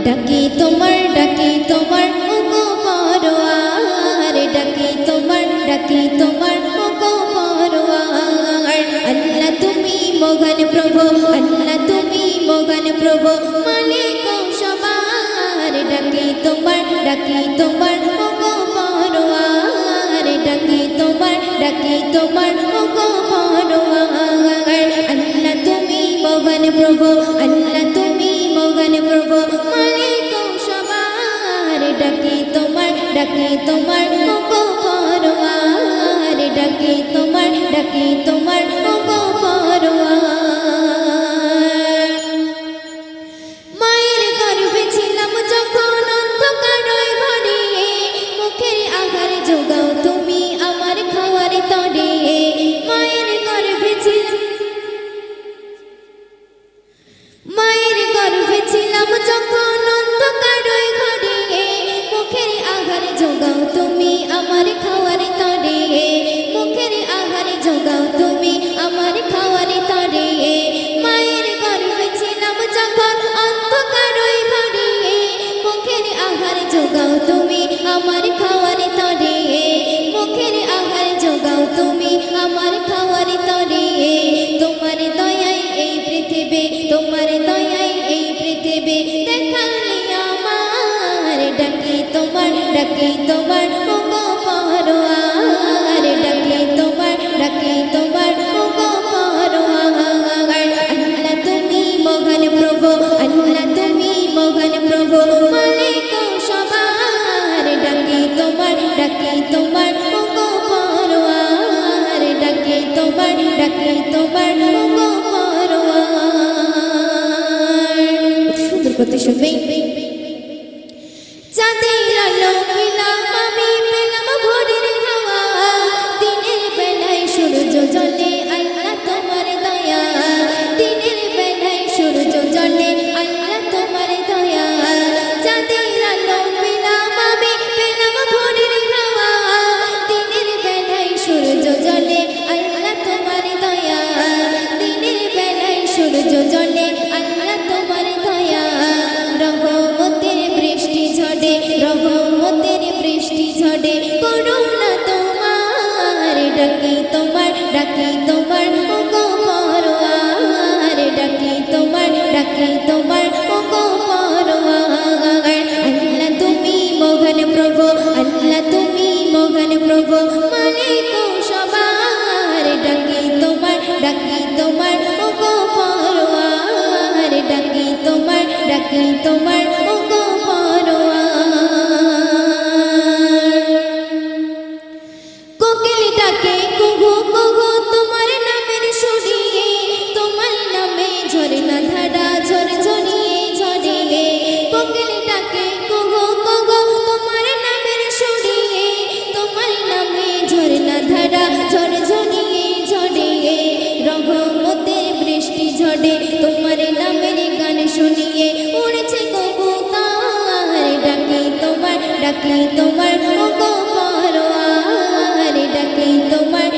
ডাকি তোমার ওগো পরওয়ার, ডাকি তোমার ওগো পরওয়ার। আল্লাহ তুমি মহান প্রভু, আল্লাহ তুমি মহান প্রভু, মালিক সবার। ডাকি তোমার ওগো পরওয়ার, ডাকি তোমার ওগো পরওয়ার। আল্লাহ তুমি মহান প্রভু, আল্লাহ তুমি মহান প্রভু, মালিক সবার। ডাকি তোমার ওগো পরওয়ার, ডাকি তোমার ওগো পরওয়ার। মায়ের গর্ভে ছিলাম যখন অন্ধকারে ভরে, মুখের আহার জোগাও তুমি আমার খাওয়ার তরে। মায়ের গর্ভে ছিলাম যখন অন্ধকারে ঘরে, মুখের আহার জোগাও তুমি আমার খাওয়ার তরে। মুখের আহার জোগাও তুমি আমার খাওয়ার তরে। মায়ের গর্ভে ছিলাম যখন অন্ধকারে ঘরে, মুখের আহার জোগাও তুমি আমার খাওয়ার তরে। মুখের আহার জোগাও তুমি আমার খাওয়ার তরে। তোমার দয়ায় এই পৃথিবী, তোমার দয়ায় এই পৃথিবী দেখালে আমার। ডাকি তোমার ওগো পরওয়ার, ডাকি তোমার ওগো পরওয়ার। আল্লাহ তুমি মহান প্রভু, আল্লাহ তুমি মহান প্রভু, মালিক সবার। ডাকি তোমার ওগো পরওয়ার, ডাকি তোমার ওগো পরওয়ার। সুন্দর করতে শুনবে। চাঁদের আলো পেলাম আমি, পেলাম ভোরের হাওয়া, দিনের বেলায় সূর্য জ্বলে আল্লাহ তোমার দয়া। দিনের বেলায় সূর্য জ্বলে আল্লাহ তোমার দয়া। চাঁদের আলো পেলাম আমি, পেলাম ভোরের হাওয়া, দিনের বেলায় সূর্য জ্বলে আল্লাহ তোমার দয়া। দিনের বেলায় সূর্য জ্বলে আল্লাহ তোমার দয়া। রহমতের বৃষ্টি ঝড়ে, রহমতের বৃষ্টি ঝড়ে করুণা তোমার। ডাকি তোমার ওগো পরওয়ার, ডাকি তোমার ওগো পরওয়ার। আল্লাহ তুমি মহান প্রভু, আল্লাহ তুমি মহান প্রভু, মালিক সবার। ডাকি তোমার ওগো পরওয়ার, ডাকি তোমার ওগো পরওয়ার। কোকিল ডাকে কুহু কুহু তোমার নামের সুরিয়ে, তোমার নামে ঝরনা ধারা ঝরঝরিয়ে ঝরিয়ে। কোকিল ডাকে কুহু কুহু তোমার নামের সুরিয়ে, তোমার নামে ঝরনা ধারা ঝরঝরিয়ে ঝরিয়ে। রহমতের বৃষ্টি ঝড়ে তোমার নামের গান শুনিয়ে উড়ছে কবুতর। ডাকি তোমার ওগো পরওয়ার, ডাকি তোমার